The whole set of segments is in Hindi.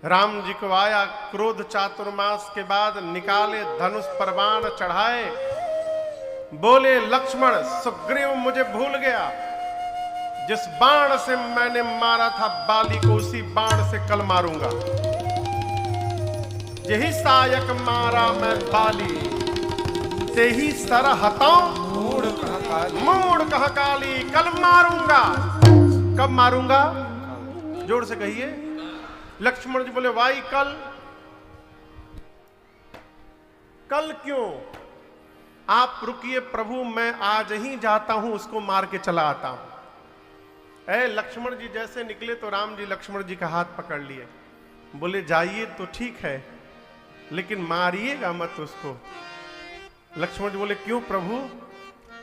राम जी को आया क्रोध, चातुर्मास के बाद निकाले धनुष पर बाण चढ़ाए, बोले लक्ष्मण सुग्रीव मुझे भूल गया, जिस बाण से मैंने मारा था बाली को उसी बाण से कल मारूंगा। यही सायक मारा मैं बाली, ते ही सर हताऊं मूड कह काली, कल मारूंगा। कब मारूंगा? जोर से कहिए। लक्ष्मण जी बोले भाई कल। कल क्यों? आप रुकिए प्रभु, मैं आज ही जाता हूं, उसको मार के चला आता हूं। ऐ लक्ष्मण जी जैसे निकले तो राम जी लक्ष्मण जी का हाथ पकड़ लिए, बोले जाइए तो ठीक है, लेकिन मारिएगा मत उसको। लक्ष्मण जी बोले क्यों प्रभु?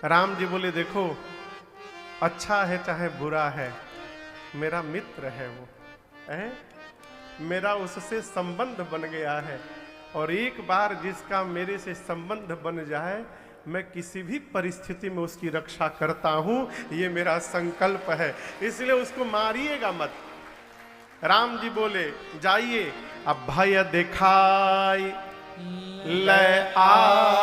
राम जी बोले देखो, अच्छा है चाहे बुरा है, मेरा मित्र है वो, है मेरा उससे संबंध बन गया है, और एक बार जिसका मेरे से संबंध बन जाए, मैं किसी भी परिस्थिति में उसकी रक्षा करता हूं, ये मेरा संकल्प है, इसलिए उसको मारिएगा मत। राम जी बोले जाइए, अब भय दिखाई ले आवहु,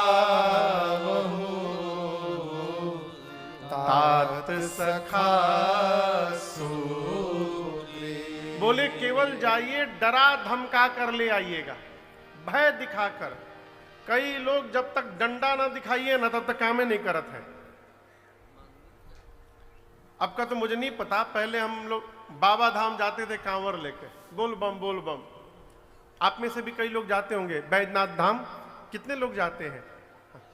तात सखा सूरी। बोले केवल जाइए, डरा धमका कर ले आइएगा, भय दिखाकर। कई लोग जब तक डंडा ना दिखाइए ना तब तक कामें नहीं करत है। अब का तो मुझे नहीं पता, पहले हम लोग बाबा धाम जाते थे कांवर लेके, बोल बम बोल बम। आप में से भी कई लोग जाते होंगे बैजनाथ धाम। कितने लोग जाते हैं?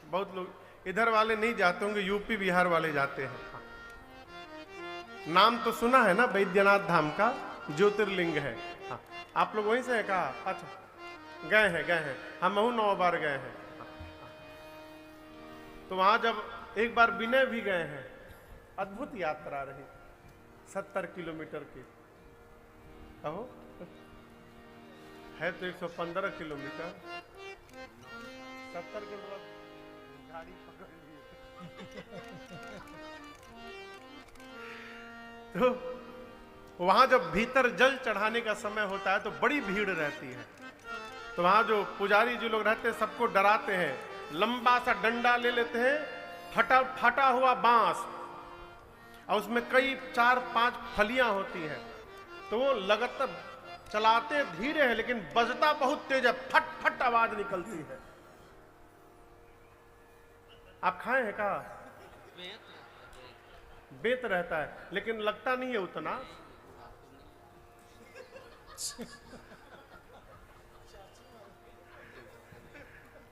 बहुत लोग। इधर वाले नहीं जाते होंगे, यूपी बिहार वाले जाते हैं। नाम तो सुना है ना बैद्यनाथ धाम का, ज्योतिर्लिंग है। हाँ, आप लोग वहीं से है कहा? अच्छा, गए हैं। हम 9 बार गए हैं। तो वहां जब एक बार विनय भी गए हैं, अद्भुत यात्रा रही, 70 किलोमीटर की। कहो है तो 115 किलोमीटर, 70 के बाद गाड़ी पकड़ लिए। तो वहां जब भीतर जल चढ़ाने का समय होता है तो बड़ी भीड़ रहती है। तो वहां जो पुजारी जी लोग रहते हैं सबको डराते हैं, लंबा सा डंडा ले लेते हैं, फटा हुआ बांस, और उसमें कई 4-5 फलियां होती हैं। तो वो लगातार चलाते धीरे है लेकिन बजता बहुत तेज है, फट फट आवाज निकलती है। आप खाए हैं का? बेत रहता है लेकिन लगता नहीं है उतना।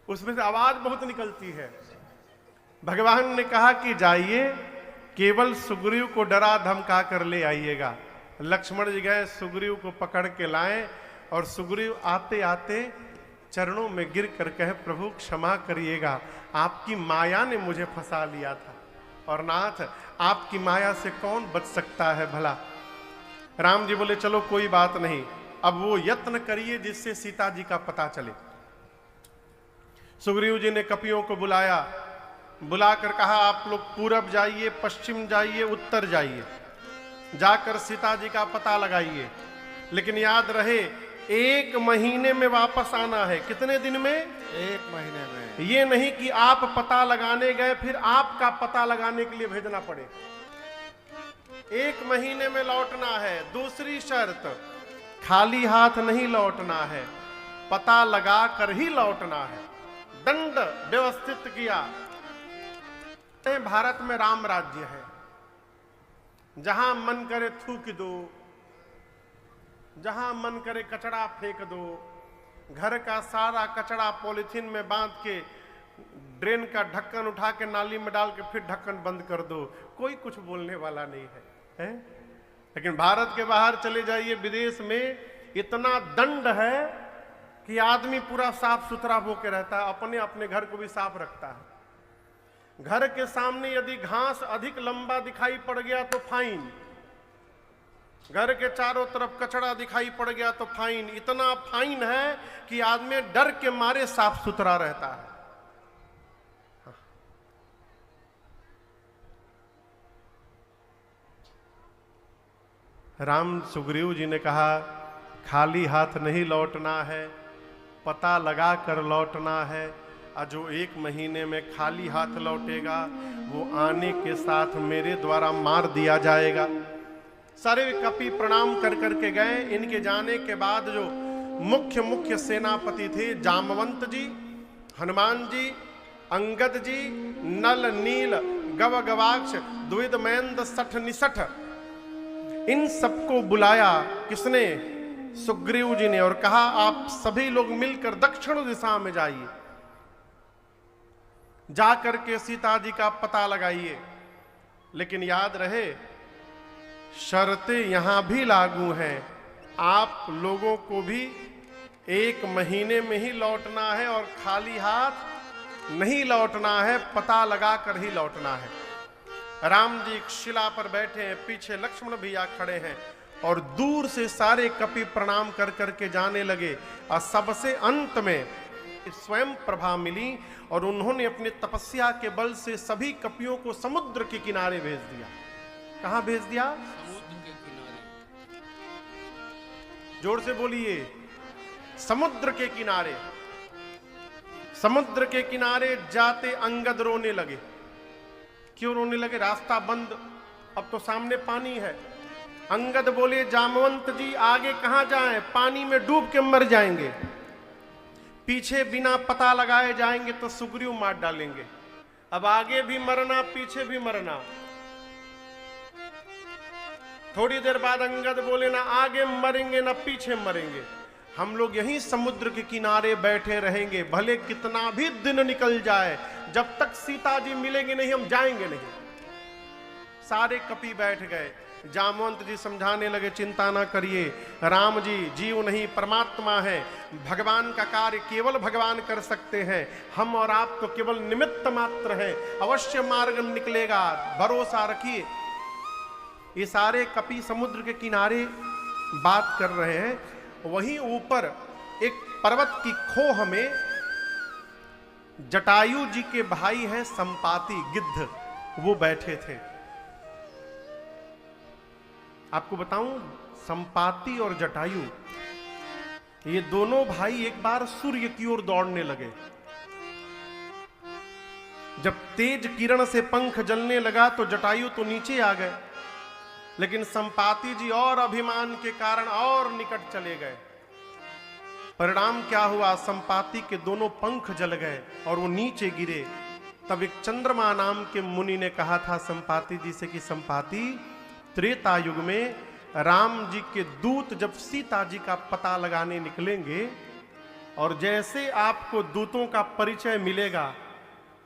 उसमें से आवाज बहुत निकलती है। भगवान ने कहा कि जाइए, केवल सुग्रीव को डरा धमका कर ले आइएगा। लक्ष्मण जी गए, सुग्रीव को पकड़ के लाए, और सुग्रीव आते आते चरणों में गिर कर कहे प्रभु क्षमा करिएगा, आपकी माया ने मुझे फंसा लिया था, और नाथ आपकी माया से कौन बच सकता है भला। राम जी बोले चलो कोई बात नहीं, अब वो यत्न करिए जिससे सीता जी का पता चले। सुग्रीव जी ने कपियों को बुलाया, बुलाकर कहा आप लोग पूरब जाइए, पश्चिम जाइए, उत्तर जाइए, जाकर सीता जी का पता लगाइए, लेकिन याद रहे 1 महीने में वापस आना है। कितने दिन में? 1 महीने में। ये नहीं कि आप पता लगाने गए फिर आपका पता लगाने के लिए भेजना पड़े। 1 महीने में लौटना है। दूसरी शर्त, खाली हाथ नहीं लौटना है, पता लगा कर ही लौटना है। दंड व्यवस्थित किया। भारत में राम राज्य है, जहां मन करे थूक दो, जहां मन करे कचरा फेंक दो, घर का सारा कचरा पॉलिथीन में बांध के ड्रेन का ढक्कन उठा के नाली में डाल के फिर ढक्कन बंद कर दो, कोई कुछ बोलने वाला नहीं है, लेकिन भारत के बाहर चले जाइए, विदेश में इतना दंड है कि आदमी पूरा साफ सुथरा होकर रहता है, अपने अपने घर को भी साफ रखता है। घर के सामने यदि घास अधिक लंबा दिखाई पड़ गया तो फाइन, घर के चारों तरफ कचरा दिखाई पड़ गया तो फाइन। इतना फाइन है कि आदमी डर के मारे साफ सुथरा रहता है। राम सुग्रीव जी ने कहा खाली हाथ नहीं लौटना है, पता लगा कर लौटना है। और जो 1 महीने में खाली हाथ लौटेगा वो आने के साथ मेरे द्वारा मार दिया जाएगा। सारे कपि प्रणाम कर करके गए। इनके जाने के बाद जो मुख्य सेनापति थे, जामवंत जी, हनुमान जी, अंगद जी, नल नील गव गवाक्ष द्विद महेंद्र सठ निसठ, इन सबको बुलाया। किसने? सुग्रीव जी ने। और कहा आप सभी लोग मिलकर दक्षिण दिशा में जाइए, जाकर के सीता जी का पता लगाइए। लेकिन याद रहे शर्तें यहां भी लागू हैं। आप लोगों को भी 1 महीने में ही लौटना है और खाली हाथ नहीं लौटना है, पता लगा कर ही लौटना है। राम जी एक शिला पर बैठे हैं, पीछे लक्ष्मण भैया खड़े हैं और दूर से सारे कपि प्रणाम कर करके जाने लगे। और सबसे अंत में स्वयं प्रभा मिली और उन्होंने अपने तपस्या के बल से सभी कपियों को समुद्र के किनारे भेज दिया। कहां भेज दिया? समुद्र के किनारे। जोर से बोलिए, समुद्र के किनारे। समुद्र के किनारे जाते अंगद रोने लगे। क्यों रोने लगे? रास्ता बंद, अब तो सामने पानी है। अंगद बोले जामवंत जी आगे कहां जाएं, पानी में डूब के मर जाएंगे। पीछे बिना पता लगाए जाएंगे तो सुग्रीव मार डालेंगे। अब आगे भी मरना, पीछे भी मरना। थोड़ी देर बाद अंगद बोले ना आगे मरेंगे ना पीछे मरेंगे, हम लोग यहीं समुद्र के किनारे बैठे रहेंगे, भले कितना भी दिन निकल जाए, जब तक सीता जी मिलेंगे नहीं हम जाएंगे नहीं। सारे कपि बैठ गए। जामवंत जी समझाने लगे चिंता ना करिए, राम जी जीव नहीं परमात्मा है, भगवान का कार्य केवल भगवान कर सकते हैं, हम और आप तो केवल निमित्त मात्र हैं, अवश्य मार्ग निकलेगा, भरोसा रखिए। ये सारे कपि समुद्र के किनारे बात कर रहे हैं। वहीं ऊपर एक पर्वत की खोह में जटायु जी के भाई हैं संपाति गिद्ध, वो बैठे थे। आपको बताऊं संपाति और जटायु ये दोनों भाई एक बार सूर्य की ओर दौड़ने लगे। जब तेज किरण से पंख जलने लगा तो जटायु तो नीचे आ गए, लेकिन संपाति जी और अभिमान के कारण और निकट चले गए। परिणाम क्या हुआ? संपाति के दोनों पंख जल गए और वो नीचे गिरे। तब एक चंद्रमा नाम के मुनि ने कहा था संपाति जी से कि संपाति, त्रेता युग में राम जी के दूत जब सीता जी का पता लगाने निकलेंगे और जैसे आपको दूतों का परिचय मिलेगा,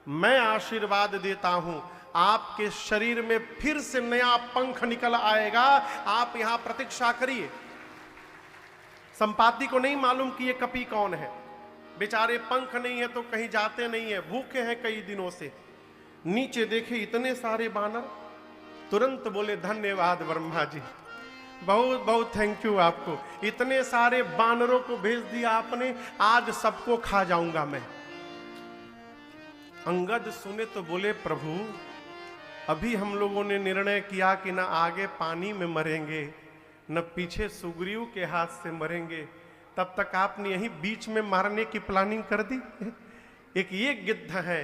मैं आशीर्वाद देता हूं आपके शरीर में फिर से नया पंख निकल आएगा, आप यहां प्रतीक्षा करिए। संपाति को नहीं मालूम कि ये कपि कौन है, बेचारे पंख नहीं है तो कहीं जाते नहीं है, भूखे हैं कई दिनों से। नीचे देखे इतने सारे बानर, तुरंत बोले धन्यवाद ब्रह्मा जी, बहुत बहुत थैंक यू आपको, इतने सारे बानरों को भेज दिया आपने, आज सबको खा जाऊंगा मैं। अंगद सुने तो बोले प्रभु अभी हम लोगों ने निर्णय किया कि ना आगे पानी में मरेंगे न पीछे सुग्रीव के हाथ से मरेंगे, तब तक आपने यहीं बीच में मारने की प्लानिंग कर दी। एक ये गिद्ध है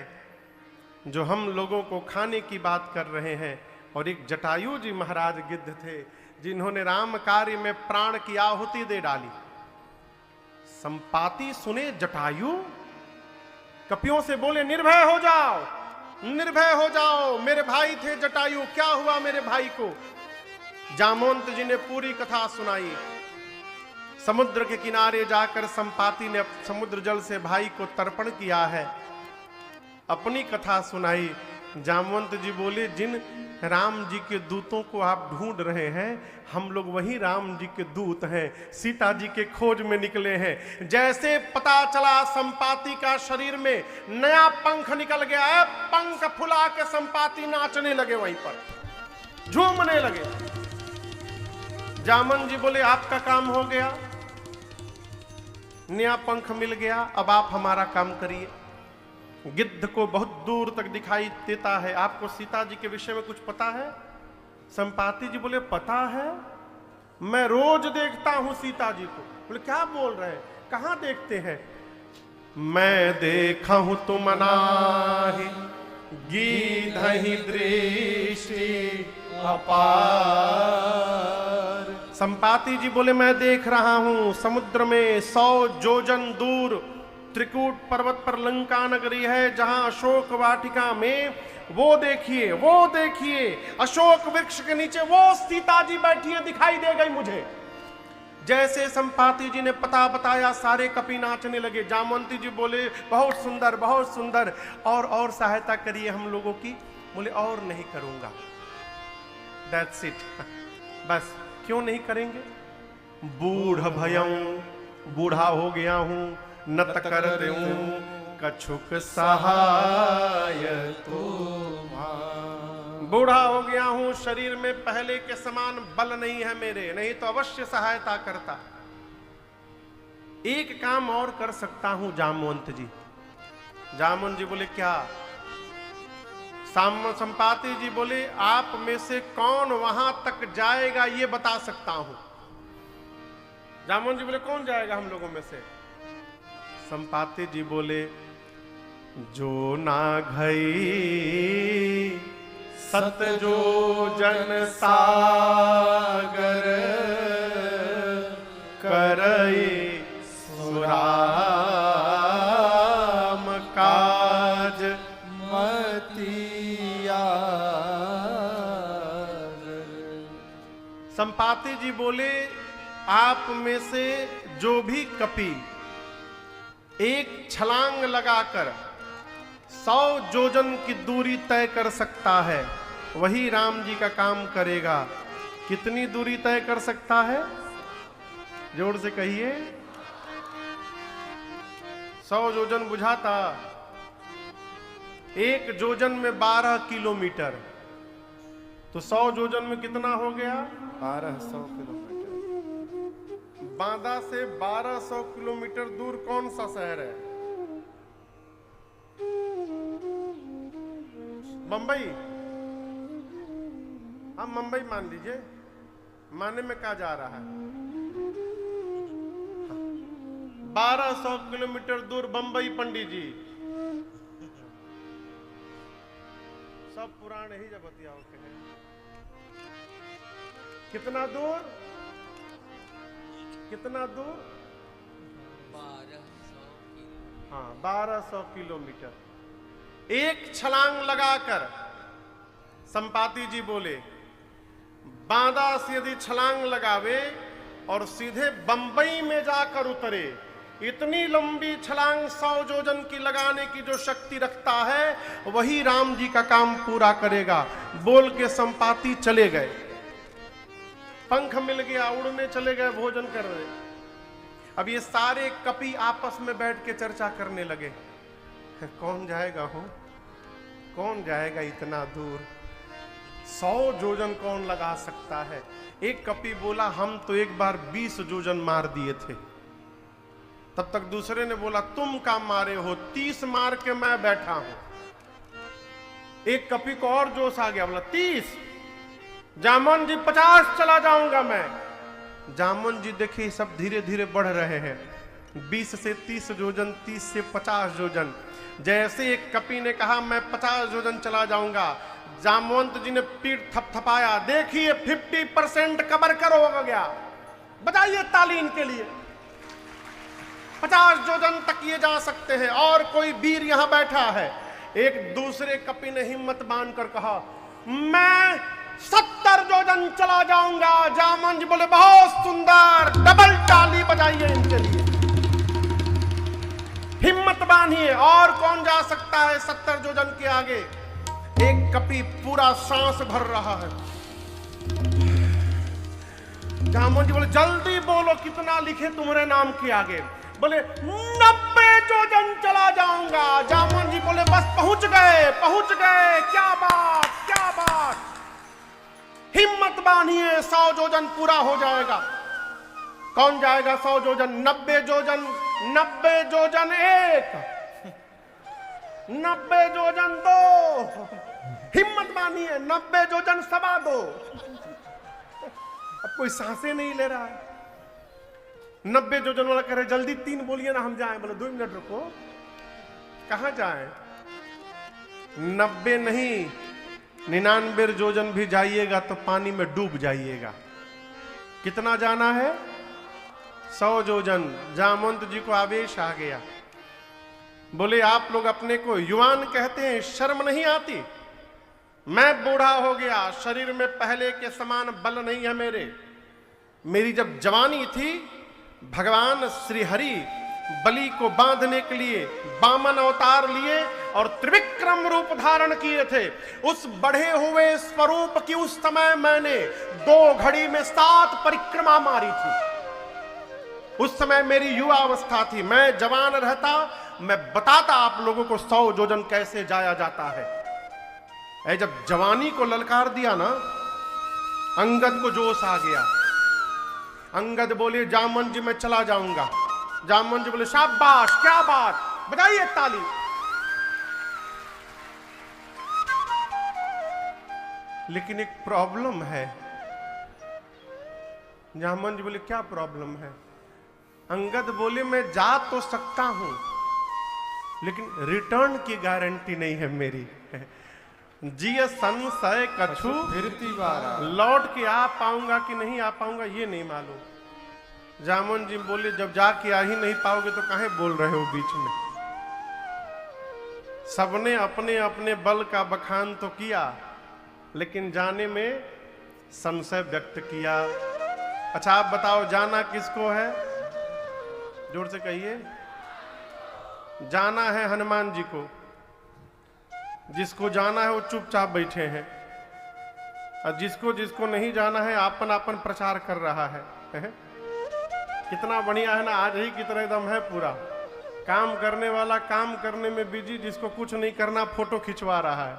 जो हम लोगों को खाने की बात कर रहे हैं, और एक जटायु जी महाराज गिद्ध थे जिन्होंने राम कार्य में प्राण की आहुति दे डाली। संपाति सुने जटायु, कपियों से बोले निर्भय हो जाओ, निर्भय हो जाओ, मेरे भाई थे जटायु, क्या हुआ मेरे भाई को? जामवंत जी ने पूरी कथा सुनाई। समुद्र के किनारे जाकर संपाति ने समुद्र जल से भाई को तर्पण किया है, अपनी कथा सुनाई। जामवंत जी बोले जिन राम जी के दूतों को आप ढूंढ रहे हैं, हम लोग वही राम जी के दूत हैं, सीता जी के खोज में निकले हैं। जैसे पता चला संपाति का शरीर में नया पंख निकल गया है, पंख फुला के संपाति नाचने लगे, वहीं पर झूमने लगे। जामन जी बोले आपका काम हो गया, नया पंख मिल गया, अब आप हमारा काम करिए। गिद्ध को बहुत दूर तक दिखाई देता है, आपको सीता जी के विषय में कुछ पता है? संपाति जी बोले पता है, मैं रोज देखता हूं सीता जी को। बोले क्या बोल रहे हैं, कहां देखते हैं? मैं देखा हूं तुम नाही गीधहि दृष्टि अपार। संपाति जी बोले मैं देख रहा हूं समुद्र में 100 जोजन दूर त्रिकूट पर्वत पर लंका नगरी है, जहां अशोक वाटिका में वो देखिए अशोक वृक्ष के नीचे वो सीता जी बैठी है, दिखाई दे गई मुझे। जैसे संपाति जी ने पता बताया, सारे कपि नाचने लगे। जामवंती जी बोले बहुत सुंदर बहुत सुंदर, और सहायता करिए हम लोगों की। बोले और नहीं करूंगा, दैट्स इट, बस। क्यों नहीं करेंगे? बूढ़ भयं, बूढ़ा हो गया हूं, नत कर दूं कछुक सहाय तुम्हारा। बूढ़ा हो गया हूं, शरीर में पहले के समान बल नहीं है मेरे, नहीं तो अवश्य सहायता करता। एक काम और कर सकता हूं जामवंत जी। जामवंत जी बोले क्या? संपाति जी बोले आप में से कौन वहां तक जाएगा ये बता सकता हूं। जामवंत जी बोले कौन जाएगा हम लोगों में से? संपाति जी बोले जो ना घई सत जो जन सागर करई सुराम काज मतिया। संपाति जी बोले आप में से जो भी कपि एक छलांग लगाकर 100 जोजन की दूरी तय कर सकता है, वही राम जी का काम करेगा। कितनी दूरी तय कर सकता है? जोर से कहिए। 100 जोजन बुझाता, एक जोजन में 12 किलोमीटर, तो 100 जोजन में कितना हो गया? 1200 किलोमीटर। बांदा से 1200 किलोमीटर दूर कौन सा शहर है? मुंबई। हम मुंबई मान लीजिए, माने में क्या जा रहा है? 1200 किलोमीटर दूर बंबई। पंडित जी सब पुराने ही जबतिया होते हैं। कितना दूर? कितना दूर? 1200 किलोमीटर। एक छलांग लगाकर संपाति जी बोले बांदा से यदि छलांग लगावे और सीधे बंबई में जाकर उतरे, इतनी लंबी छलांग 100 जोजन की लगाने की जो शक्ति रखता है, वही राम जी का काम पूरा करेगा। बोल के संपाति चले गए। पंख मिल गया, उड़ने चले गए, भोजन कर रहे। अब ये सारे कपि आपस में बैठ के चर्चा करने लगे, कौन जाएगा हो, कौन जाएगा इतना दूर, 100 जोजन कौन लगा सकता है? एक कपि बोला हम तो एक बार 20 जोजन मार दिए थे। तब तक दूसरे ने बोला तुम काम मारे हो, 30 मार के मैं बैठा हूं। एक कपि को और जोश आ गया, बोला 30। जामन जी 50 चला जाऊंगा मैं। जामन जी देखिए सब धीरे धीरे बढ़ रहे हैं, 20 से 30 जोजन, 30 से 50 जोजन। जैसे एक कपि ने कहा मैं 50 जोजन चला जाऊंगा, जामवंत जी ने पीठ थपथपाया, देखिए 50% कवर करो हो गया। बताइए ताली इनके लिए। 50 जोजन तक ये जा सकते हैं, और कोई वीर यहां बैठा है। एक दूसरे कपि ने हिम्मत बांधकर कहा मैं 70 जोजन चला जाऊंगा। जामन जी बोले बहुत सुंदर, डबल ताली बजाइए इनके लिए। हिम्मत बांधिए। और कौन जा सकता है 70 जोजन के आगे? एक कपि पूरा सांस भर रहा है। जामन जी बोले जल्दी बोलो कितना लिखे तुम्हारे नाम के आगे? बोले 90 जोजन चला जाऊंगा। जामन जी बोले बस पहुंच गए, पहुंच गए। क्या बात, क्या बात। हिम्मत बांधिए, 100 जोजन पूरा हो जाएगा। कौन जाएगा 100 जोजन? 90 जोजन, 90 जोजन 1, 90 जोजन 2। हिम्मत बांधिए, 90 जोजन 2.25। अब कोई सांसें नहीं ले रहा है। 90 योजन वाला कह रहे जल्दी 3 बोलिए ना हम जाएं। बोले 2 मिनट रुको, कहां जाएं? 90 नहीं 99 योजन भी जाइएगा तो पानी में डूब जाइएगा। कितना जाना है? 100 योजन। जामवंत जी को आवेश आ गया। बोले आप लोग अपने को युवान कहते हैं, शर्म नहीं आती? मैं बूढ़ा हो गया, शरीर में पहले के समान बल नहीं है मेरे। मेरी जब जवानी थी, भगवान श्री हरि बलि को बांधने के लिए वामन अवतार लिए और त्रिविक्रम रूप धारण किए थे। उस बढ़े हुए स्वरूप की उस समय मैंने 2 घड़ी में 7 परिक्रमा मारी थी। उस समय मेरी युवा अवस्था थी। मैं जवान रहता, मैं बताता आप लोगों को 100 योजन कैसे जाया जाता है। जब जवानी को ललकार दिया ना, अंगद को जोश आ गया। अंगद बोले जामवंत जी मैं चला जाऊंगा। जामवंत जी बोले शाबाश, क्या बात, बजाइए ताली। लेकिन एक प्रॉब्लम है। जामवंत जी बोले क्या प्रॉब्लम है? अंगद बोले मैं जा तो सकता हूं, लेकिन रिटर्न की गारंटी नहीं है मेरी। जिय संशय कछु फिरती बार लौट के आ पाऊंगा कि नहीं आ पाऊंगा ये नहीं मालूम। जामवंत जी बोले जब जाके आ ही नहीं पाओगे तो काहे बोल रहे हो बीच में? सबने अपने अपने बल का बखान तो किया, लेकिन जाने में संशय व्यक्त किया। अच्छा आप बताओ जाना किसको है? जोर से कहिए। जाना है हनुमान जी को। जिसको जाना है वो चुपचाप बैठे हैं, और जिसको जिसको नहीं जाना है आपन आपन प्रचार कर रहा है। कितना बढ़िया है ना, आज ही की तरह एकदम है पूरा। काम करने वाला काम करने में बिजी, जिसको कुछ नहीं करना फोटो खिंचवा रहा है।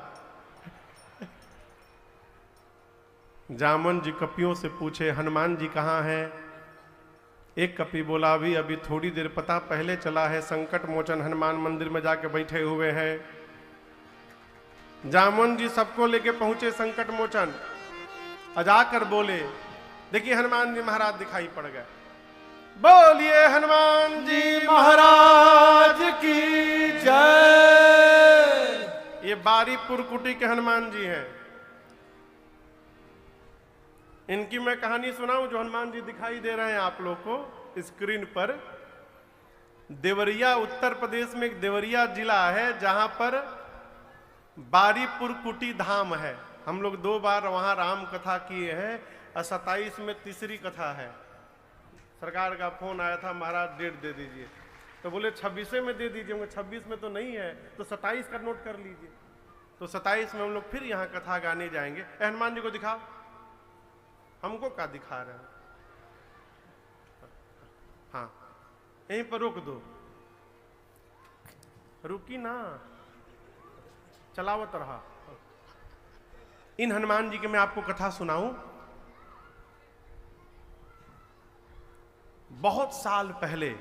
जामवंत जी कपियों से पूछे हनुमान जी कहाँ हैं? एक कपि बोला अभी थोड़ी देर पता पहले चला है, संकट मोचन हनुमान मंदिर में जाके बैठे हुए हैं। जामवंत जी सबको लेके पहुंचे संकट मोचन। जाकर बोले देखिए हनुमान जी महाराज दिखाई पड़ गए। बोलिए हनुमान जी महाराज की जय। ये बारीपुर कुटी के हनुमान जी हैं। इनकी मैं कहानी सुनाऊं जो हनुमान जी दिखाई दे रहे हैं आप लोग को स्क्रीन पर। देवरिया उत्तर प्रदेश में एक देवरिया जिला है जहां पर बारीपुर कुटी धाम है। हम लोग 2 बार वहां राम कथा किए हैं, और 27 में तीसरी कथा है। सरकार का फोन आया था महाराज डेट दे दीजिए, तो बोले 26 में दे दीजिए। 26 में तो नहीं है, तो 27 का नोट कर लीजिए। तो 27 में हम लोग फिर यहाँ कथा गाने जाएंगे। हनुमान जी को दिखाओ। हमको क्या दिखा रहे हैं? हाँ यहीं पर रोक दो। रुकी ना, चलावत रहा। इन हनुमान जी की मैं आपको कथा सुनाऊं। बहुत साल पहले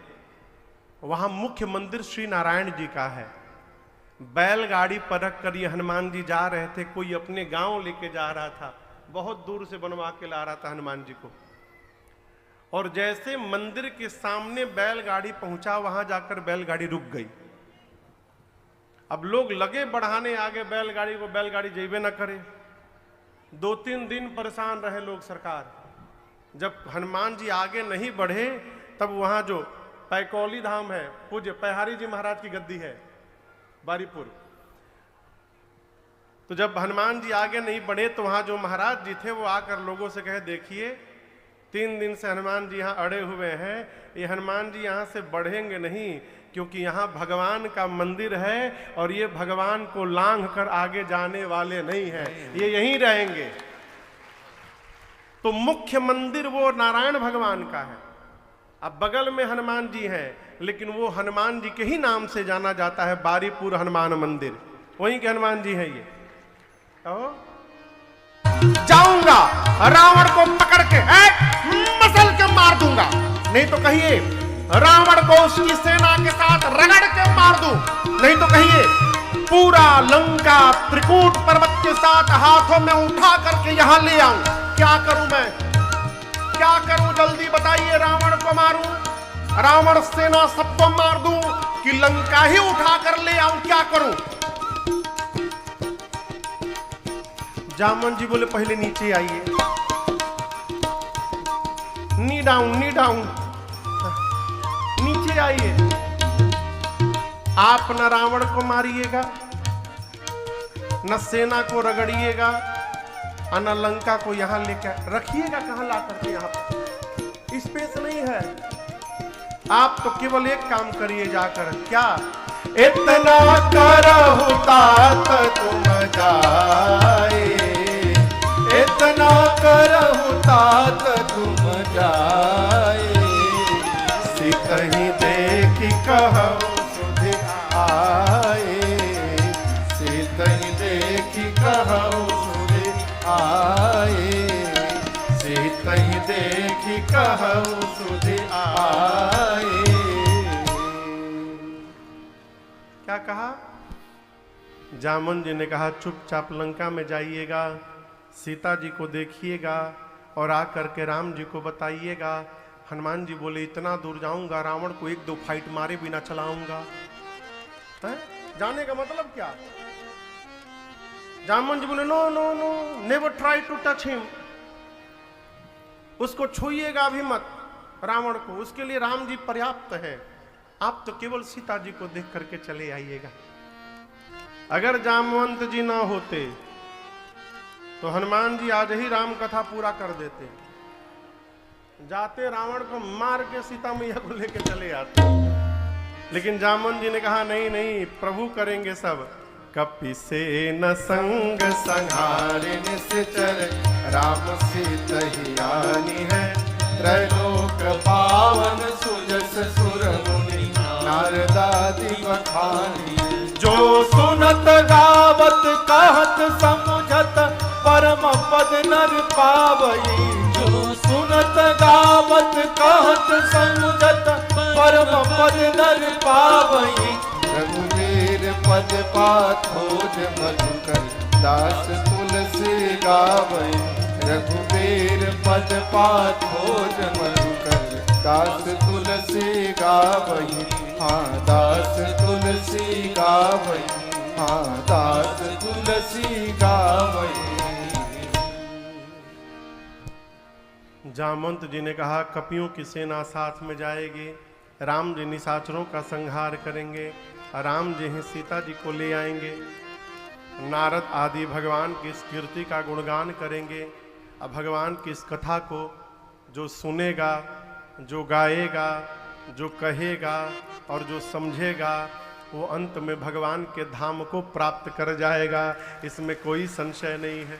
वहां मुख्य मंदिर श्री नारायण जी का है। बैलगाड़ी पर रख कर ये हनुमान जी जा रहे थे। कोई अपने गांव लेके जा रहा था, बहुत दूर से बनवा के ला रहा था हनुमान जी को। और जैसे मंदिर के सामने बैलगाड़ी पहुंचा, वहां जाकर बैलगाड़ी रुक गई। अब लोग लगे बढ़ाने आगे बैलगाड़ी को, बैलगाड़ी जेबे ना करे। 2-3 दिन परेशान रहे लोग सरकार। जब हनुमान जी आगे नहीं बढ़े, तब वहां जो पैकौली धाम है, पूज्य पैहारी जी महाराज की गद्दी है बारीपुर। तो जब हनुमान जी आगे नहीं बढ़े, तो वहां जो महाराज जी थे वो आकर लोगों से कहे देखिए 3 दिन से हनुमान जी यहाँ अड़े हुए हैं। ये हनुमान जी यहाँ से बढ़ेंगे नहीं, क्योंकि यहाँ भगवान का मंदिर है और ये भगवान को लांघ कर आगे जाने वाले नहीं हैं, ये यहीं रहेंगे। तो मुख्य मंदिर वो नारायण भगवान का है। अब बगल में हनुमान जी हैं, लेकिन वो हनुमान जी के ही नाम से जाना जाता है, बारीपुर हनुमान मंदिर। वहीं के हनुमान जी हैं ये। जाऊंगा रावण को पकड़ के मसल के मार दूंगा, नहीं तो कहिए रावण को उसकी सेना के साथ रगड़ के मार दूं, नहीं तो कहिए पूरा लंका त्रिकूट पर्वत के साथ हाथों में उठा करके यहां ले आऊं। क्या करूं मैं? क्या करूं, जल्दी बताइए, रावण को मारूं, रावण सेना सबको मार दूं, कि लंका ही उठा कर ले आऊं, क्या करूं? जामन जी बोले पहले नीचे आइए, नी डाउन, नीचे आइए। आप न रावण को मारिएगा, न सेना को रगड़िएगा, और न लंका को यहां लेकर रखिएगा। कहां ला करके, यहां पर स्पेस नहीं है। आप तो केवल एक काम करिए जाकर, क्या? इतना करहु तात तुम जाए, इतना करहु तात तुम जाए, सिकहि देखि कहु सुध आए, सिकहि देखि कहु सुध आए, सिकहि देखि कहु सुध आए। क्या कहा? जामन जी ने कहा चुपचाप लंका में जाइएगा, सीता जी को देखिएगा और आकर के राम जी को बताइएगा। हनुमान जी बोले इतना दूर जाऊंगा, रावण को एक दो फाइट मारे बिना चलाऊंगा। जाने का मतलब क्या? जामन जी बोले no no no, never try to touch him, उसको छूइएगा भी मत रावण को, उसके लिए राम जी पर्याप्त है। आप तो केवल सीता जी को देख करके चले आइएगा। अगर जामवंत जी ना होते तो हनुमान जी आज ही राम कथा पूरा कर देते, जाते रावण को मार के सीता मैया को लेके चले आते। लेकिन जामवंत जी ने कहा नहीं नहीं, प्रभु करेंगे सब। कपि से न संग संहारे निश्चर, राम सीतहियानी है, त्रैलोक पावन सुजस सुर मुनि, नारदादि बखानी। जो सुनत गावत कहत समुझत, परम पद नर पावई। जो सुनत गावत कहत समुझत, परम पद नर पावई। रघुवीर पद पाथोज मधुकर, दास तुलसी गावई। रघुवीर पद पाथोज मधुकर, दास तुलसी गावई। हाँ दास तुलसी गावई, हाँ दास तुलसी गावई। जामवंत जी ने कहा कपियों की सेना साथ में जाएगी, राम जी निशाचरों का संहार करेंगे, राम जी ही सीता जी को ले आएंगे। नारद आदि भगवान की इस कीर्ति का गुणगान करेंगे। अब भगवान की इस कथा को जो सुनेगा, जो गाएगा, जो कहेगा और जो समझेगा, वो अंत में भगवान के धाम को प्राप्त कर जाएगा, इसमें कोई संशय नहीं है।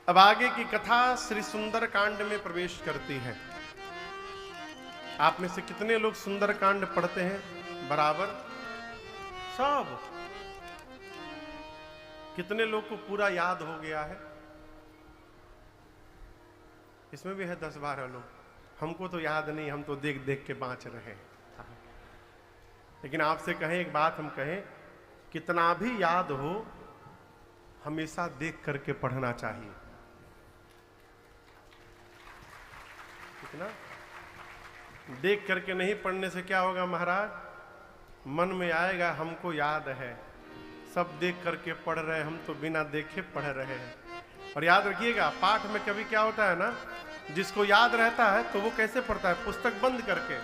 अब आगे की कथा श्री सुंदर कांड में प्रवेश करती है। आप में से कितने लोग सुंदर कांड पढ़ते हैं? बराबर सब। कितने लोग को पूरा याद हो गया है? इसमें भी है 10-12 लोग। हमको तो याद नहीं, हम तो देख देख के बाँच रहे हैं। लेकिन आपसे कहें एक बात, हम कहें कितना भी याद हो, हमेशा देख करके पढ़ना चाहिए। कितना देख करके नहीं पढ़ने से क्या होगा महाराज? मन में आएगा हमको याद है, सब देख करके पढ़ रहे, हम तो बिना देखे पढ़ रहे हैं। और याद रखिएगा, पाठ में कभी क्या होता है ना, जिसको याद रहता है तो वो कैसे पढ़ता है? पुस्तक बंद करके।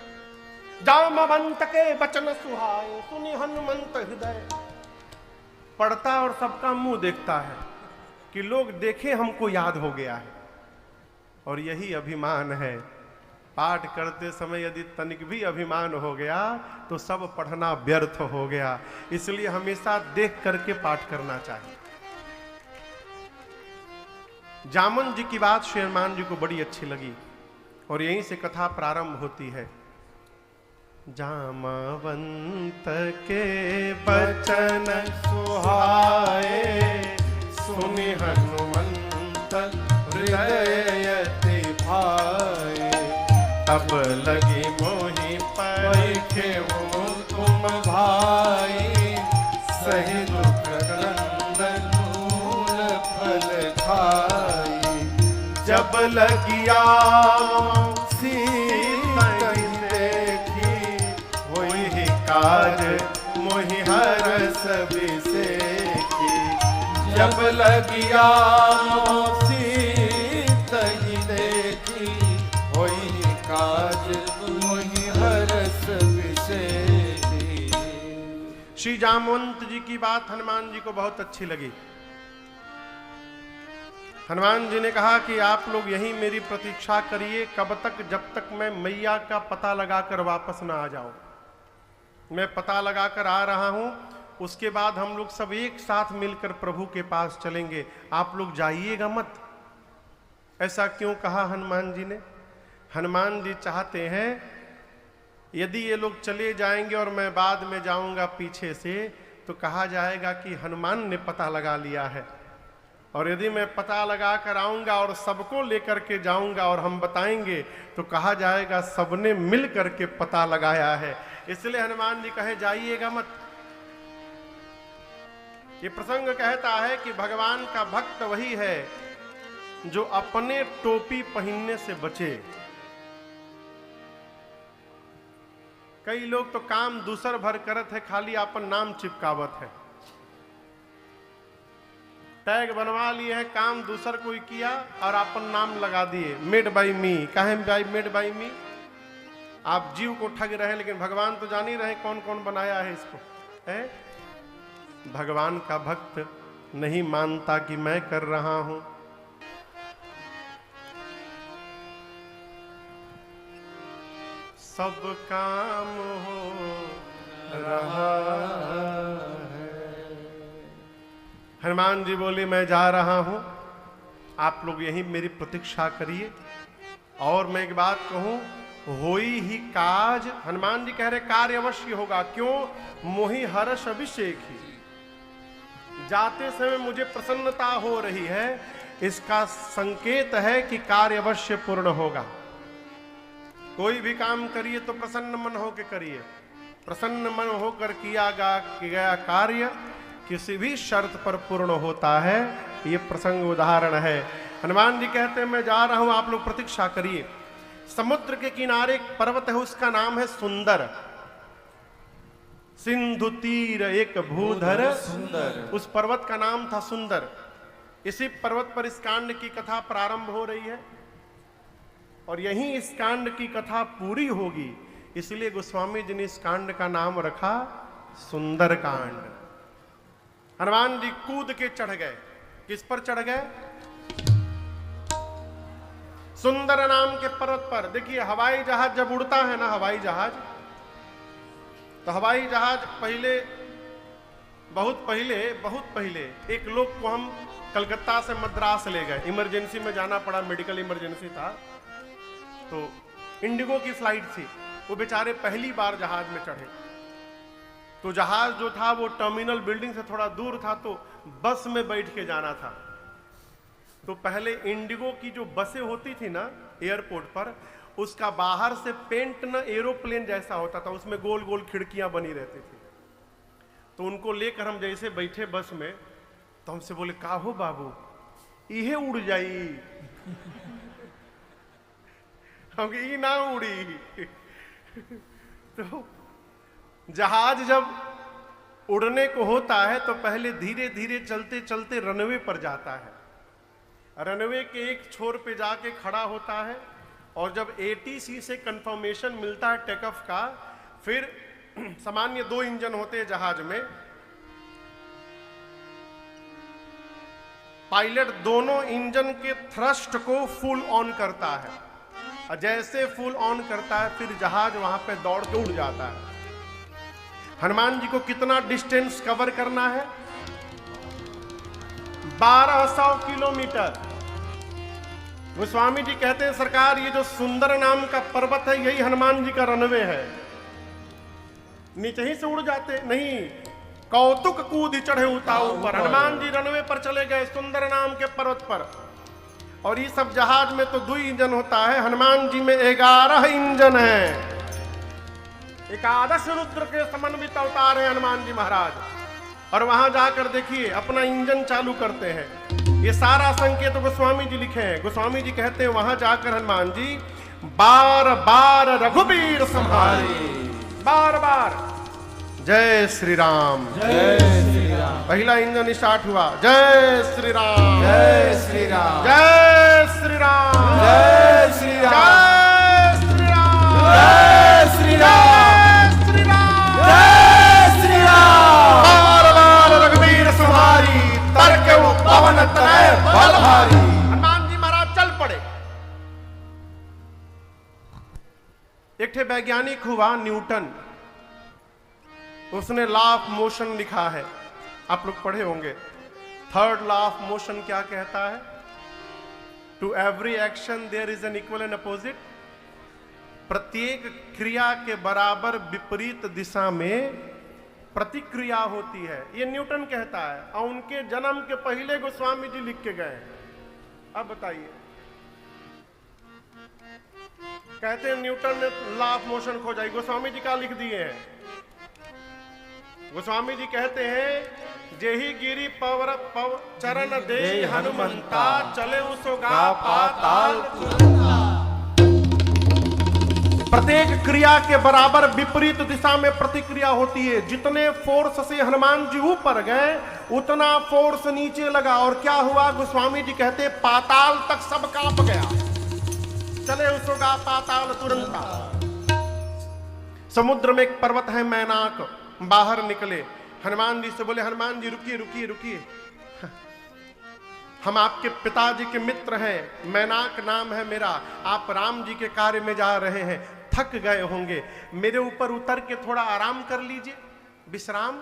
जामवंत के बचन सुहाए, सुनि हनुमंत हृदय। पढ़ता और सबका मुंह देखता है कि लोग देखे हमको याद हो गया है। और यही अभिमान है। पाठ करते समय यदि तनिक भी अभिमान हो गया तो सब पढ़ना व्यर्थ हो गया। इसलिए हमेशा देख करके पाठ करना चाहिए। जामन जी की बात श्री हनुमान जी को बड़ी अच्छी लगी और यहीं से कथा प्रारंभ होती है। जामवंत के बचन सुहाए, सुनि हनुमंत हृदय भाए। तब लगी मोहि परिखे वो तुम भाई, सही दुख क्रंदन मूल फल खाई। जब लगिया सीता देखी होई ही काज मोहि हरस बिसेखी। जब लगिया सीता देखी होई ही काज मोहि हरस बिसेखी। श्री जामवंत जी की बात हनुमान जी को बहुत अच्छी लगी। हनुमान जी ने कहा कि आप लोग यहीं मेरी प्रतीक्षा करिए, कब तक, जब तक मैं मैया का पता लगाकर वापस ना आ जाऊं। मैं पता लगाकर आ रहा हूं, उसके बाद हम लोग सब एक साथ मिलकर प्रभु के पास चलेंगे, आप लोग जाइएगा मत। ऐसा क्यों कहा हनुमान जी ने? हनुमान जी चाहते हैं यदि ये लोग चले जाएंगे और मैं बाद में जाऊंगा पीछे से, तो कहा जाएगा कि हनुमान ने पता लगा लिया है। और यदि मैं पता लगा कर आऊंगा और सबको लेकर के जाऊंगा और हम बताएंगे, तो कहा जाएगा सबने मिल करके पता लगाया है। इसलिए हनुमान जी कहे जाइएगा मत। ये प्रसंग कहता है कि भगवान का भक्त वही है जो अपने टोपी पहनने से बचे। कई लोग तो काम दूसर भर करत है, खाली अपन नाम चिपकावत है, टैग बनवा लिए है, काम दूसर कोई किया और अपन नाम लगा दिए, मेड बाई मी। काहे बाई मेड बाई मी? आप जीव को ठग रहे हैं, लेकिन भगवान तो जान ही रहे कौन कौन बनाया है इसको, है? भगवान का भक्त नहीं मानता कि मैं कर रहा हूं। सब काम हो रहा है। हनुमान जी बोले मैं जा रहा हूं, आप लोग यहीं मेरी प्रतीक्षा करिए। और मैं एक बात कहूं, होई ही काज। हनुमान जी कह रहे कार्य अवश्य होगा। क्यों? मोहि हर्ष अभिषेक ही। जाते समय मुझे प्रसन्नता हो रही है, इसका संकेत है कि कार्य अवश्य पूर्ण होगा। कोई भी काम करिए तो प्रसन्न मन होकर करिए। प्रसन्न मन होकर किया गया कार्य किसी भी शर्त पर पूर्ण होता है। ये प्रसंग उदाहरण है। हनुमान जी कहते हैं मैं जा रहा हूं, आप लोग प्रतीक्षा करिए। समुद्र के किनारे एक पर्वत है, उसका नाम है सुंदर। सिंधु तीर एक भूधर सुंदर, उस पर्वत का नाम था सुंदर। इसी पर्वत पर इस कांड की कथा प्रारंभ हो रही है और यहीं इस कांड की कथा पूरी होगी। इसलिए गोस्वामी जी ने इस कांड का नाम रखा सुंदर कांड। हनुमान जी कूद के चढ़ गए। किस पर चढ़ गए? सुंदर नाम के पर्वत पर। देखिए हवाई जहाज जब उड़ता है ना, हवाई जहाज, तो हवाई जहाज बहुत पहले एक लोग को हम कलकत्ता से मद्रास ले गए। इमरजेंसी में जाना पड़ा, मेडिकल इमरजेंसी था, तो इंडिगो की फ्लाइट थी। वो बेचारे पहली बार जहाज में चढ़े, तो जहाज जो था वो टर्मिनल बिल्डिंग से थोड़ा दूर था, तो बस में बैठ के जाना था। तो पहले इंडिगो की जो बसें होती थी ना एयरपोर्ट पर, उसका बाहर से पेंट ना एरोप्लेन जैसा होता था, उसमें गोल गोल खिड़कियां बनी रहती थी। तो उनको लेकर हम जैसे बैठे बस में, तो हमसे बोले का हो बाबू, इहे उड़ जाई। हम ई ना उड़ी। तो जहाज जब उड़ने को होता है तो पहले धीरे धीरे चलते चलते रनवे पर जाता है। रनवे के एक छोर पे जाके खड़ा होता है और जब एटीसी से कंफर्मेशन मिलता है टेक ऑफ का, फिर सामान्य 2 इंजन होते हैं जहाज में, पायलट दोनों इंजन के थ्रस्ट को फुल ऑन करता है और जैसे फुल ऑन करता है फिर जहाज वहां पे दौड़ के उड़ जाता है। हनुमान जी को कितना डिस्टेंस कवर करना है? 1200 किलोमीटर। गोस्वामी जी कहते हैं सरकार ये जो सुंदर नाम का पर्वत है यही हनुमान जी का रनवे है। नीचे ही से उड़ जाते नहीं, कौतुक कूद चढ़े उताऊ पर। हनुमान जी रनवे पर चले गए सुंदर नाम के पर्वत पर। और ये सब जहाज में तो 2 इंजन होता है, हनुमान जी में 11 इंजन है। 11 रुद्र के समन्वित अवतार है हनुमान जी महाराज। और वहां जाकर देखिए अपना इंजन चालू करते हैं। ये सारा संकेत गोस्वामी जी लिखे हैं। गोस्वामी जी कहते हैं वहां जाकर हनुमान जी बार बार रघुबीर संहारी, बार बार जय श्री राम, जय श्री राम। पहला इंजन स्टार्ट हुआ, जय श्री राम, जय श्री राम, जय श्री राम, जय श्री राम, जय श्री राम, जय श्री राम, जय श्री राम, जय श्री राम। बार बार रघुबीर संहारी, तर्क पवन तनय बलहारी। हनुमान जी महाराज चल पड़े। एक ठे वैज्ञानिक हुआ न्यूटन, उसने लॉ ऑफ मोशन लिखा है, आप लोग पढ़े होंगे। थर्ड लॉ ऑफ मोशन क्या कहता है? To every action there is an equal and opposite. प्रत्येक क्रिया के बराबर विपरीत दिशा में प्रतिक्रिया होती है, ये न्यूटन कहता है। और उनके जन्म के पहले गोस्वामी जी लिख के गए। अब बताइए, कहते हैं न्यूटन ने लॉ ऑफ मोशन खोजा, गोस्वामी जी का लिख दिए हैं। गोस्वामी जी कहते हैं जेहि गिरी पवर चरण दे हनुमंता, चले उसोगा पाताल। प्रत्येक क्रिया के बराबर विपरीत दिशा में प्रतिक्रिया होती है। जितने फोर्स से हनुमान जी ऊपर गए उतना फोर्स नीचे लगा, और क्या हुआ? गोस्वामी जी कहते पाताल तक सब कांप गया। चले उसोगा पाताल तुरंत। समुद्र में एक पर्वत है मैनाक, बाहर निकले, हनुमान जी से बोले हनुमान जी रुकिए रुकिए रुकिए, हम आपके पिताजी के मित्र हैं, मैनाक नाम है मेरा, आप राम जी के कार्य में जा रहे हैं, थक गए होंगे, मेरे ऊपर उतर के थोड़ा आराम कर लीजिए, विश्राम।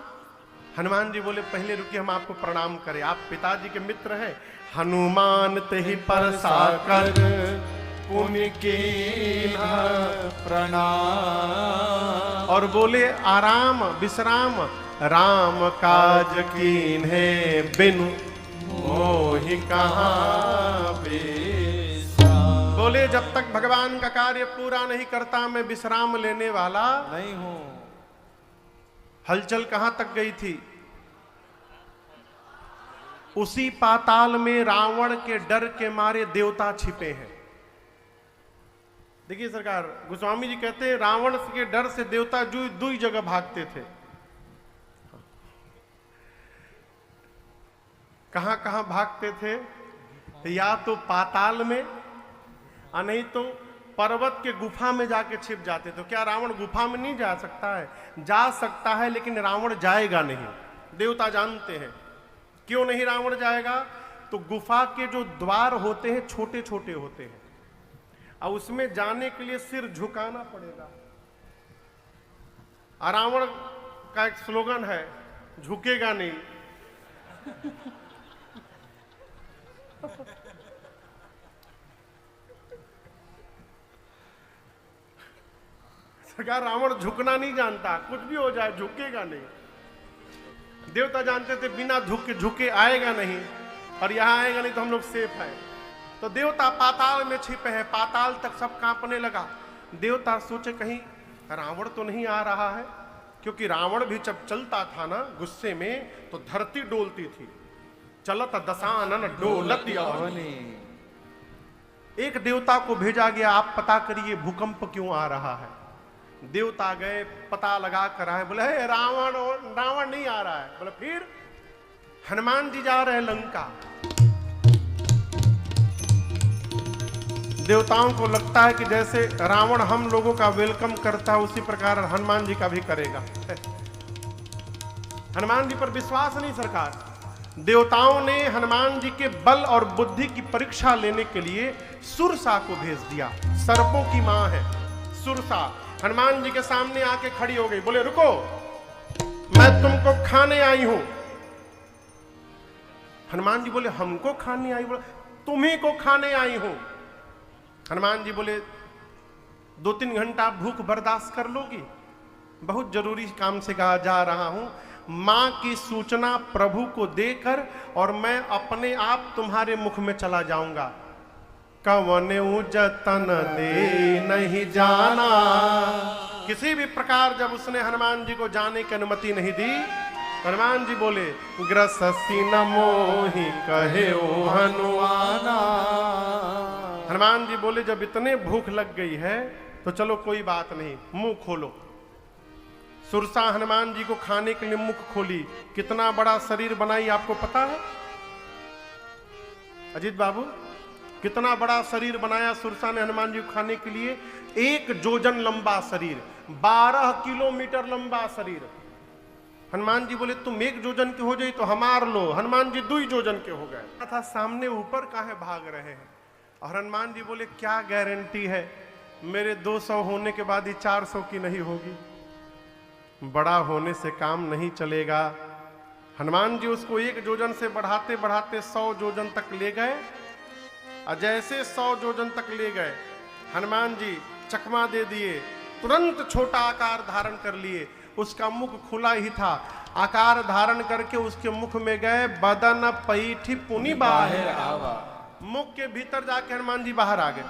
हनुमान जी बोले पहले रुकिए, हम आपको प्रणाम करें, आप पिताजी के मित्र हैं। हनुमान तेहि पर साकर पुण्य कीन्ह प्रणाम। और बोले आराम विश्राम, राम काज कीन्हे बिनु मोहि कहाँ विश्राम। बोले जब तक भगवान का कार्य पूरा नहीं करता मैं विश्राम लेने वाला नहीं हूं। हलचल कहां तक गई थी? उसी पाताल में रावण के डर के मारे देवता छिपे हैं। देखिए सरकार, गोस्वामी जी कहते हैं रावण के डर से देवता दुई जगह भागते थे। कहां कहां भागते थे? या तो पाताल में, और नहीं तो पर्वत के गुफा में जाके छिप जाते। तो क्या रावण गुफा में नहीं जा सकता है? जा सकता है, लेकिन रावण जाएगा नहीं। देवता जानते हैं क्यों नहीं रावण जाएगा। तो गुफा के जो द्वार होते हैं छोटे छोटे होते हैं, और उसमें जाने के लिए सिर झुकाना पड़ेगा। रावण का एक स्लोगन है, झुकेगा नहीं। सरकार, रावण झुकना नहीं जानता, कुछ भी हो जाए झुकेगा नहीं। देवता जानते थे बिना झुके आएगा नहीं, और यहां आएगा नहीं तो हम लोग सेफ है। तो देवता पाताल में छिपे हैं, पाताल तक सब कांपने लगा। देवता सोचे कहीं रावण तो नहीं आ रहा है, क्योंकि रावण भी जब चलता था ना गुस्से में तो धरती डोलती थी। चलत दशानन डोलत अवनी। एक देवता को भेजा गया, आप पता करिए भूकंप क्यों आ रहा है। देवता गए, पता लगा कर आए, बोले हे रावण नहीं आ रहा है। बोले फिर? हनुमान जी जा रहे हैं लंका। देवताओं को लगता है कि जैसे रावण हम लोगों का वेलकम करता है उसी प्रकार हनुमान जी का भी करेगा। हनुमान जी पर विश्वास नहीं सरकार। देवताओं ने हनुमान जी के बल और बुद्धि की परीक्षा लेने के लिए सुरसा को भेज दिया। सर्पों की मां है सुरसा। हनुमान जी के सामने आके खड़ी हो गई, बोले रुको, मैं तुमको खाने आई हूं। हनुमान जी बोले हमको खाने आई? बोले तुम्ही को खाने आई हूं। हनुमान जी बोले 2-3 घंटा भूख बर्दाश्त कर लोगी? बहुत जरूरी काम से कहा जा रहा हूं। मां की सूचना प्रभु को देकर और मैं अपने आप तुम्हारे मुख में चला जाऊंगा। कवन जतन दे नहीं जाना। किसी भी प्रकार जब उसने हनुमान जी को जाने की अनुमति नहीं दी, हनुमान जी बोले ग्रससी न मोहि कहे ओ हनुमाना। हनुमान जी बोले जब इतने भूख लग गई है तो चलो कोई बात नहीं, मुंह खोलो। सुरसा हनुमान जी को खाने के लिए मुख खोली। कितना बड़ा शरीर बनाई आपको पता है अजीत बाबू? कितना बड़ा शरीर बनाया सुरसा ने हनुमान जी को खाने के लिए। 1 जोजन लंबा शरीर, 12 किलोमीटर लंबा शरीर। हनुमान जी बोले तुम 1 जोजन के हो जाई तो हमार लो। हनुमान जी 2 जोजन के हो गए। था सामने ऊपर काहे भाग रहे हैं? और हनुमान जी बोले क्या गारंटी है मेरे 200 होने के बाद ही 400 की नहीं होगी? बड़ा होने से काम नहीं चलेगा। हनुमान जी उसको 1 जोजन से बढ़ाते बढ़ाते 100 जोजन तक ले गए। और जैसे 100 जोजन तक ले गए हनुमान जी चकमा दे दिए, तुरंत छोटा आकार धारण कर लिए। उसका मुख खुला ही था, आकार धारण करके उसके मुख में गए। बदन पैठी पुनि बाहर आवा। मुख के भीतर जाके हनुमान जी बाहर आ गए।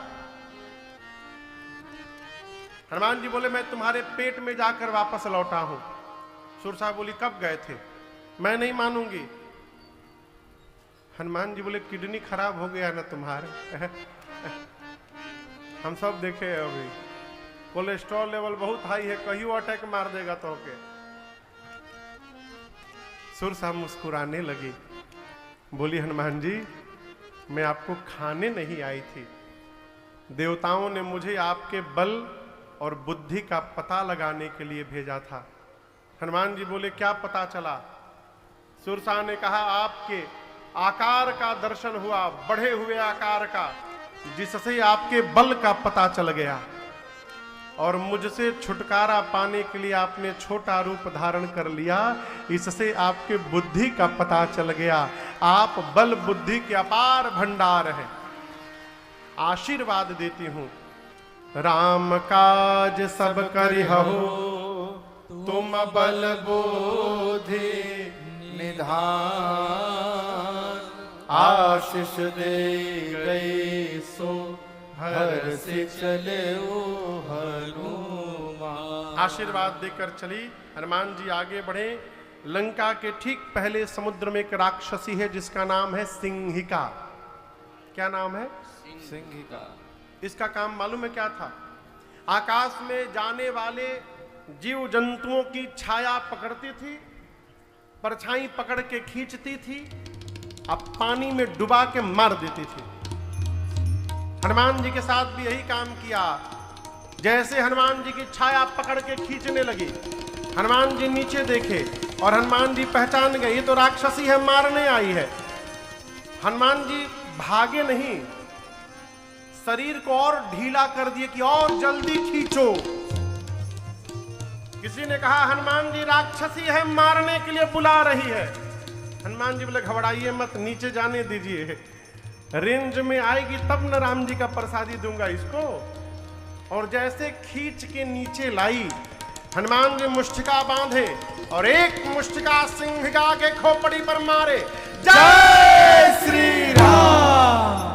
हनुमान जी बोले मैं तुम्हारे पेट में जाकर वापस लौटा हूं। सुरसा बोली कब गए थे? मैं नहीं मानूंगी। हनुमान जी बोले किडनी खराब हो गया ना तुम्हारे। हम सब देखे अभी कोलेस्ट्रॉल लेवल बहुत हाई है, कहीं अटैक मार देगा तो के। सुरसा मुस्कुराने लगी, बोली हनुमान जी मैं आपको खाने नहीं आई थी, देवताओं ने मुझे आपके बल और बुद्धि का पता लगाने के लिए भेजा था। हनुमान जी बोले क्या पता चला? सुरसा ने कहा आपके आकार का दर्शन हुआ, बढ़े हुए आकार का, जिससे आपके बल का पता चल गया और मुझसे छुटकारा पाने के लिए आपने छोटा रूप धारण कर लिया, इससे आपके बुद्धि का पता चल गया। आप बल बुद्धि के अपार भंडार हैं। आशीर्वाद देती हूं, राम काज सब करिहु तुम बल बुद्धि निधान। आशीष दे गए सो हर से चले ओ हनुमान। आशीर्वाद देकर चली। हनुमान जी आगे बढ़े। लंका के ठीक पहले समुद्र में एक राक्षसी है जिसका नाम है सिंहिका। क्या नाम है? सिंहिका। इसका काम मालूम है क्या था? आकाश में जाने वाले जीव जंतुओं की छाया पकड़ती थी, परछाई पकड़ के खींचती थी, अब पानी में डुबा के मार देती थी। हनुमान जी के साथ भी यही काम किया। जैसे हनुमान जी की छाया पकड़ के खींचने लगी, हनुमान जी नीचे देखे और हनुमान जी पहचान गए ये तो राक्षसी है, मारने आई है। हनुमान जी भागे नहीं, शरीर को और ढीला कर दिए कि और जल्दी खींचो। किसी ने कहा हनुमान जी राक्षसी है, मारने के लिए बुला रही है। हनुमान जी बोले घबराइए मत, नीचे जाने दीजिए, रेंज में आएगी तब न राम जी का प्रसादी दूंगा इसको। और जैसे खींच के नीचे लाई, हनुमान जी मुष्टिका बांधे और एक मुष्टिका सिंहिका के खोपड़ी पर मारे। जय श्री राम।